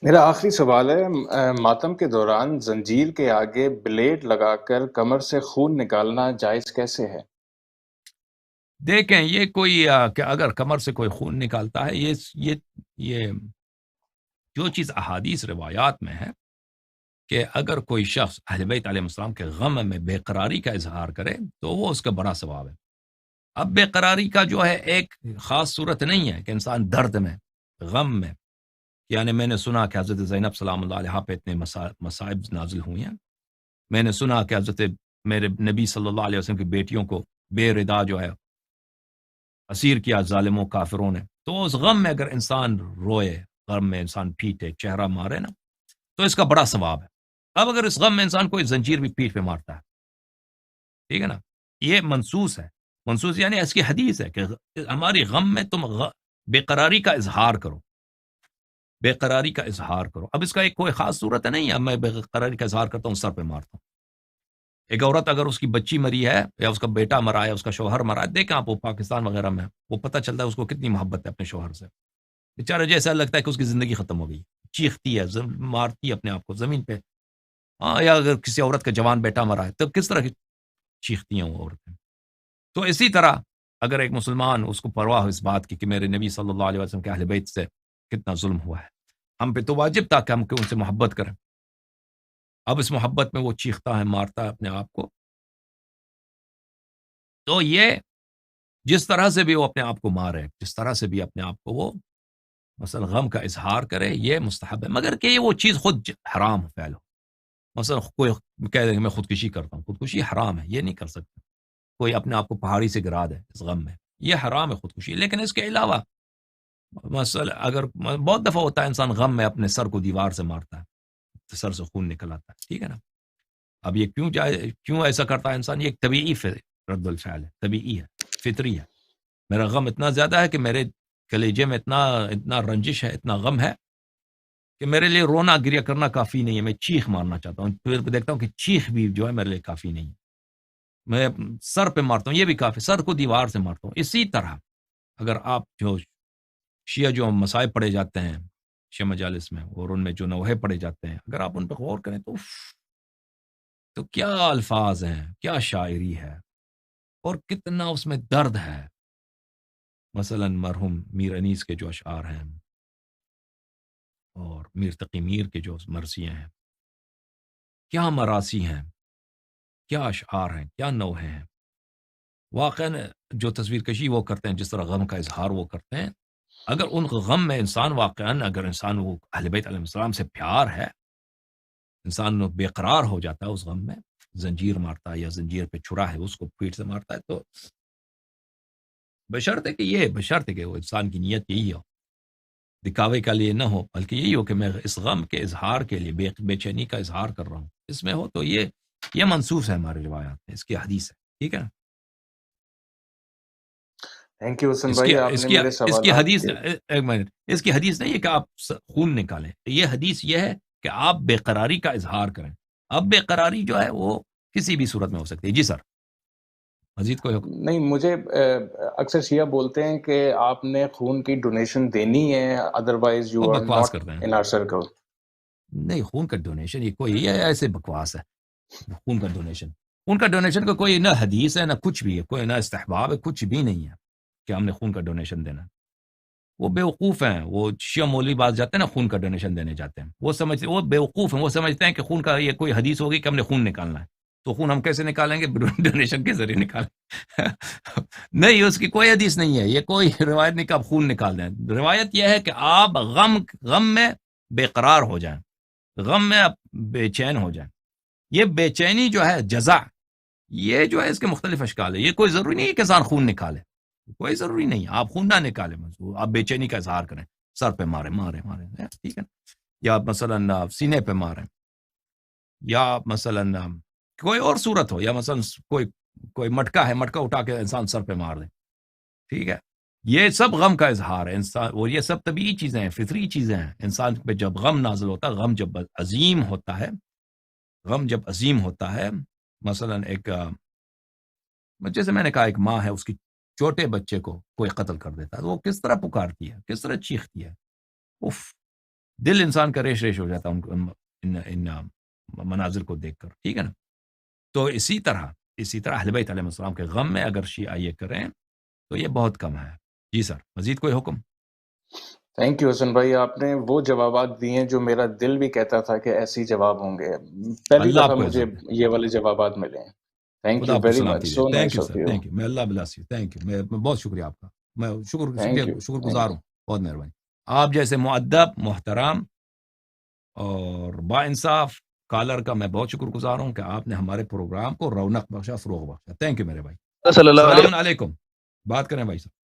میرا آخری سوال ہے، ماتم کے دوران زنجیر کے آگے بلیڈ لگا کر کمر سے خون نکالنا جائز کیسے ہے؟ دیکھیں یہ کوئی کہ اگر کمر سے کوئی خون نکالتا ہے، یہ جو چیز احادیث روایات میں ہے کہ اگر کوئی شخص اہل بیت علیہ السلام کے غم میں بے قراری کا اظہار کرے تو وہ اس کا بڑا ثواب ہے۔ اب بے قراری کا جو ہے ایک خاص صورت نہیں ہے کہ انسان درد میں، غم میں، یعنی میں نے سنا کہ حضرت زینب سلام اللہ علیہ پہ اتنے مصائب نازل ہوئی ہیں، میں نے سنا کہ حضرت میرے نبی صلی اللہ علیہ وسلم کی بیٹیوں کو بے ردا جو ہے اسیر کیا ظالموں کافروں نے، تو اس غم میں اگر انسان روئے، غم میں انسان پیٹے، چہرہ مارے نا، تو اس کا بڑا ثواب ہے۔ اب اگر اس غم میں انسان کوئی زنجیر بھی پیٹھ پہ مارتا ہے، ٹھیک ہے نا، یہ منسوس ہے۔ منسوس یعنی اس کی حدیث ہے کہ ہماری غم میں تم بے قراری کا اظہار کرو، بے قراری کا اظہار کرو۔ اب اس کا ایک کوئی خاص صورت ہے نہیں، اب میں بے قراری کا اظہار کرتا ہوں سر پہ مارتا ہوں۔ ایک عورت اگر اس کی بچی مری ہے یا اس کا بیٹا مرا ہے، اس کا شوہر مرا ہے، دیکھیں آپ وہ پاکستان وغیرہ میں وہ پتہ چلتا ہے اس کو کتنی محبت ہے اپنے شوہر سے، بیچارہ جیسا لگتا ہے کہ اس کی زندگی ختم ہو گئی، چیختی ہے، مارتی ہے اپنے آپ کو زمین پہ۔ ہاں، یا اگر کسی عورت کا جوان بیٹا مرا ہے تب کس طرح کی چیختی ہیں وہ عورتیں۔ تو اسی طرح اگر ایک مسلمان اس کو پرواہ ہو اس بات کی کہ میرے نبی صلی اللہ علیہ وسلم کے اہل بیت سے کتنا ظلم ہوا ہے، ہم پہ تو واجب تھا کہ ہم ان سے محبت کریں۔ اب اس محبت میں وہ چیختا ہے، مارتا ہے اپنے آپ کو، تو یہ جس طرح سے بھی وہ اپنے آپ کو مارے، جس طرح سے بھی اپنے آپ کو وہ مثلا غم کا اظہار کرے، یہ مستحب ہے، مگر کہ یہ وہ چیز خود حرام ہو فعل ہو۔ مثلا کوئی کہہ دے کہ میں خودکشی کرتا ہوں، خودکشی حرام ہے، یہ نہیں کر سکتا۔ کوئی اپنے آپ کو پہاڑی سے گرا دے اس غم میں، یہ حرام ہے خودکشی۔ لیکن اس کے علاوہ مثلا اگر بہت دفعہ ہوتا ہے انسان غم میں اپنے سر کو دیوار سے مارتا ہے تو سر سے خون نکل آتا ہے، ٹھیک ہے نا۔ اب یہ کیوں ایسا کرتا ہے انسان؟ یہ ایک طبیعی رد الفعل ہے، طبیعی ہے، فطری ہے۔ میرا غم اتنا زیادہ ہے کہ میرے کلیجے میں اتنا رنجش ہے، اتنا غم ہے کہ میرے لیے رونا گریا کرنا کافی نہیں ہے، میں چیخ مارنا چاہتا ہوں، پھر دیکھتا ہوں کہ چیخ بھی جو ہے میرے لیے کافی نہیں ہے، میں سر پہ مارتا ہوں، یہ بھی کافی، سر کو دیوار سے مارتا ہوں۔ اسی طرح اگر آپ جو شیعہ جو مسائب پڑھے جاتے ہیں شیعہ مجالس میں اور ان میں جو نوحے پڑھے جاتے ہیں، اگر آپ ان پہ غور کریں تو کیا الفاظ ہیں، کیا شاعری ہے، اور کتنا اس میں درد ہے۔ مثلا مرحوم میر انیس کے جو اشعار ہیں اور میر تقی میر کے جو مرثیے ہیں، کیا مراثی ہیں، کیا اشعار ہیں، کیا نوحے ہیں۔ واقعاً جو تصویر کشی وہ کرتے ہیں، جس طرح غم کا اظہار وہ کرتے ہیں، اگر ان غم میں انسان واقعاً اگر انسان وہ اہل بیت علیہ السلام سے پیار ہے، انسان بے قرار ہو جاتا ہے اس غم میں، زنجیر مارتا ہے یا زنجیر پہ چھرا ہے اس کو پیٹ سے مارتا ہے، تو بشرط ہے کہ وہ انسان کی نیت یہی ہو، دکھاوے کا لیے نہ ہو، بلکہ یہی ہو کہ میں اس غم کے اظہار کے لیے بے چینی کا اظہار کر رہا ہوں، اس میں ہو تو یہ منسوخ ہے ہمارے روایات میں، اس کی حدیث ہے، ٹھیک ہے نا۔ تھینک یو حسن اس کی بھائی، آپ اس نے کی میرے اس کی سوالات حدیث کے ایک منٹ، اس کی حدیث نہیں ہے کہ آپ خون نکالیں، یہ حدیث یہ ہے کہ آپ بے قراری کا اظہار کریں۔ اب بے قراری جو ہے وہ کسی بھی صورت میں ہو سکتی ہے۔ جی سر، مزید کوئی حکم؟ نہیں، مجھے اکثر شیعہ بولتے ہیں کہ آپ نے خون کی ڈونیشن دینی ہے، ادروائز وہ یو آر بکواس ناٹ کرتے ہیں، ان آر سرکل۔ نہیں خون کا ڈونیشن یہ کوئی یہ ایسے بکواس ہے، خون کا ڈونیشن، خون کا ڈونیشن کا کوئی نہ حدیث ہے نہ کچھ بھی ہے، کوئی نہ استحباب ہے، کچھ بھی نہیں ہے کہ ہم نے خون کا ڈونیشن دینا۔ وہ بیوقوف ہیں، وہ شیعہ مولوی باز جاتے ہیں نا خون کا ڈونیشن دینے جاتے ہیں، وہ بیوقوف ہیں، وہ سمجھتے ہیں کہ خون کا یہ کوئی حدیث ہوگی کہ ہم نے خون نکالنا ہے، تو خون ہم کیسے نکالیں گے؟ ڈونیشن کے ذریعے نکالیں۔ نہیں، اس کی کوئی حدیث نہیں ہے، یہ کوئی روایت نہیں کہ آپ خون نکال دیں۔ روایت یہ ہے کہ آپ غم میں بے قرار ہو جائیں، غم میں آپ بے چین ہو جائیں۔ یہ بے چینی جو ہے جزع، یہ جو ہے اس کے مختلف اشکال ہے، یہ کوئی ضروری نہیں ہے کہ انسان خون نکالے، کوئی ضروری نہیں ہے، آپ خون نہ نکالیں، آپ بے چینی کا اظہار کریں، سر پہ مارے مارے مارے، ٹھیک ہے، یا مثلا سینے پہ ماریں، یا مثلا کوئی اور صورت ہو، یا مثلا کوئی مٹکا ہے، مٹکا اٹھا کے انسان سر پہ مار دے، ٹھیک ہے۔ یہ سب غم کا اظہار ہے انسان، اور یہ سب طبیعی چیزیں ہیں، فطری چیزیں ہیں۔ انسان پہ جب غم نازل ہوتا ہے، غم جب عظیم ہوتا ہے، غم جب عظیم ہوتا ہے، مثلا ایک جیسے میں نے کہا ایک ماں ہے، اس کی چھوٹے بچے کو کوئی قتل کر دیتا ہے تو وہ کس طرح پکارتی ہے، کس طرح چیختی ہے، اف، دل انسان کا ریش ریش ہو جاتا ہے ان مناظر کو دیکھ کر، ٹھیک ہے نا؟ تو اسی طرح اہل بیت علیہ السلام کے غم میں اگر شیعہ یہ کریں تو یہ بہت کم ہے۔ جی سر، مزید کوئی حکم؟ تھینک یو حسن بھائی، آپ نے وہ جوابات دیے ہیں جو میرا دل بھی کہتا تھا کہ ایسے ہی جواب ہوں گے، پہلی اللہ دفعہ آپ کو مجھے عزت دے، یہ والے جوابات ملے ہیں۔ تھینک خدا یو آپ کو ویری سلامتی مچ، دے۔ So thank nice you of sir, you. Thank you, میں اللہ بلاس یو، تھینک یو، میں بہت شکریہ آپ کا، میں تھینک یو، شکر تھینک گزار یو۔ ہوں، بہت مہربانی۔ آپ جیسے مؤدب، محترم اور با انصاف کالر کا میں بہت شکر گزار ہوں کہ آپ نے ہمارے پروگرام کو رونق بخشا، فروغ بخشا۔ تھینک یو میرے بھائی، صلی اللہ علیہ السلام علیکم، بات کریں بھائی صاحب۔